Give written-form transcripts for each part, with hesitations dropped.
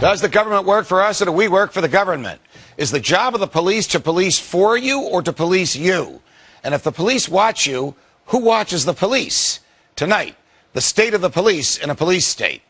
Does the government work for us or do we work for the government? Is the job of the police to police for you or to police you? And if the police watch you, who watches the police? Tonight, the state of the police in a police state.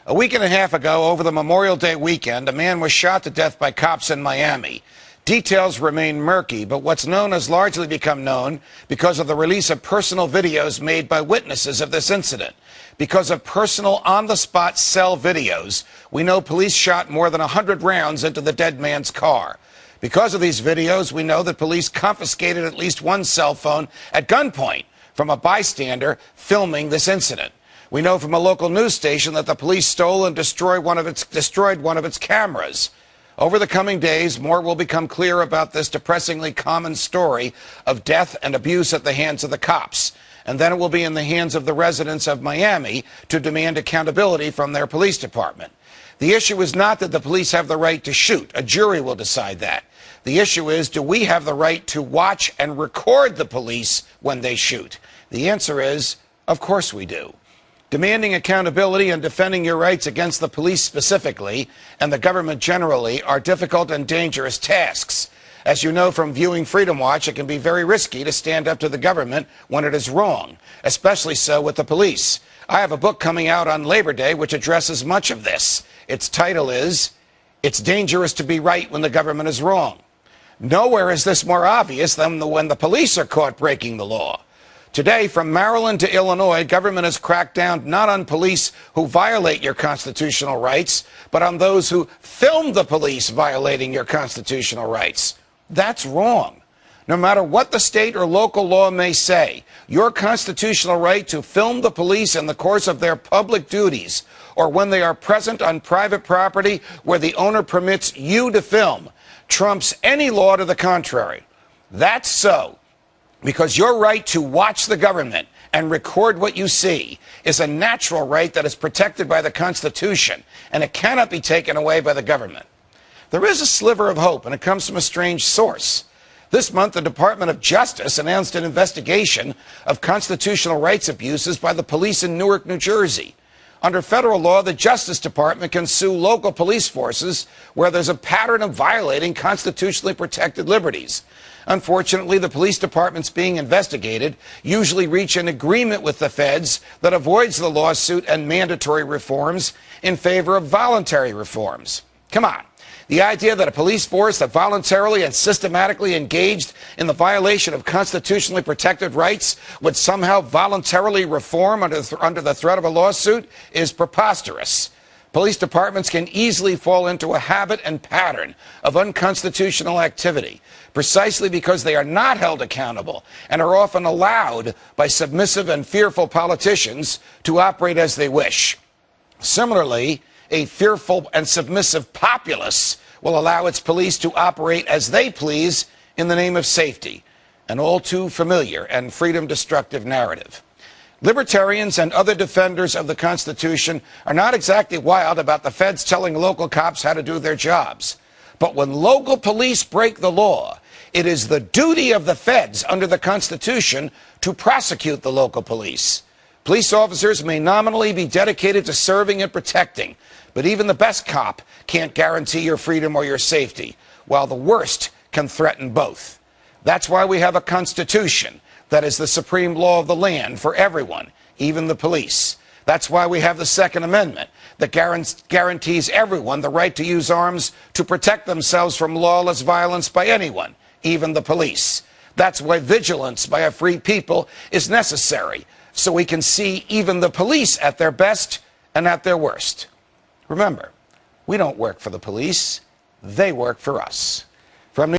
A week and a half ago, over the Memorial Day weekend, a man was shot to death by cops in Miami. Details remain murky, but what's known has largely become known because of the release of personal videos made by witnesses of this incident. Because of personal on-the-spot cell videos, we know police shot more than 100 rounds into the dead man's car. Because of these videos, we know that police confiscated at least one cell phone at gunpoint from a bystander filming this incident. We know from a local news station that the police stole and destroyed one of its cameras. Over the coming days, more will become clear about this depressingly common story of death and abuse at the hands of the cops. And then it will be in the hands of the residents of Miami to demand accountability from their police department. The issue is not that the police have the right to shoot. A jury will decide that. The issue is, do we have the right to watch and record the police when they shoot? The answer is, of course we do. Demanding accountability and defending your rights against the police specifically, and the government generally, are difficult and dangerous tasks. As you know from viewing Freedom Watch, it can be very risky to stand up to the government when it is wrong, especially so with the police. I have a book coming out on Labor Day which addresses much of this. Its title is, "It's Dangerous to Be Right When the Government is Wrong." Nowhere is this more obvious than when the police are caught breaking the law. Today, from Maryland to Illinois, government has cracked down not on police who violate your constitutional rights, but on those who film the police violating your constitutional rights. That's wrong. No matter what the state or local law may say, your constitutional right to film the police in the course of their public duties or when they are present on private property where the owner permits you to film trumps any law to the contrary. That's so because your right to watch the government and record what you see is a natural right that is protected by the Constitution, and it cannot be taken away by the government. There is a sliver of hope, and it comes from a strange source. This month, the Department of Justice announced an investigation of constitutional rights abuses by the police in Newark, New Jersey. Under federal law, the Justice Department can sue local police forces where there's a pattern of violating constitutionally protected liberties. Unfortunately, the police departments being investigated usually reach an agreement with the feds that avoids the lawsuit and mandatory reforms in favor of voluntary reforms. Come on. The idea that a police force that voluntarily and systematically engaged in the violation of constitutionally protected rights would somehow voluntarily reform under the threat of a lawsuit is preposterous. Police departments can easily fall into a habit and pattern of unconstitutional activity precisely because they are not held accountable and are often allowed by submissive and fearful politicians to operate as they wish. Similarly, a fearful and submissive populace will allow its police to operate as they please in the name of safety, an all too familiar and freedom-destructive narrative. Libertarians and other defenders of the Constitution are not exactly wild about the feds telling local cops how to do their jobs. But when local police break the law, it is the duty of the feds under the Constitution to prosecute the local police. Police officers may nominally be dedicated to serving and protecting, but even the best cop can't guarantee your freedom or your safety, while the worst can threaten both. That's why we have a Constitution that is the supreme law of the land for everyone, even the police. That's why we have the Second Amendment that guarantees everyone the right to use arms to protect themselves from lawless violence by anyone, even the police. That's why vigilance by a free people is necessary, so we can see even the police at their best and at their worst. Remember, we don't work for the police, they work for us. From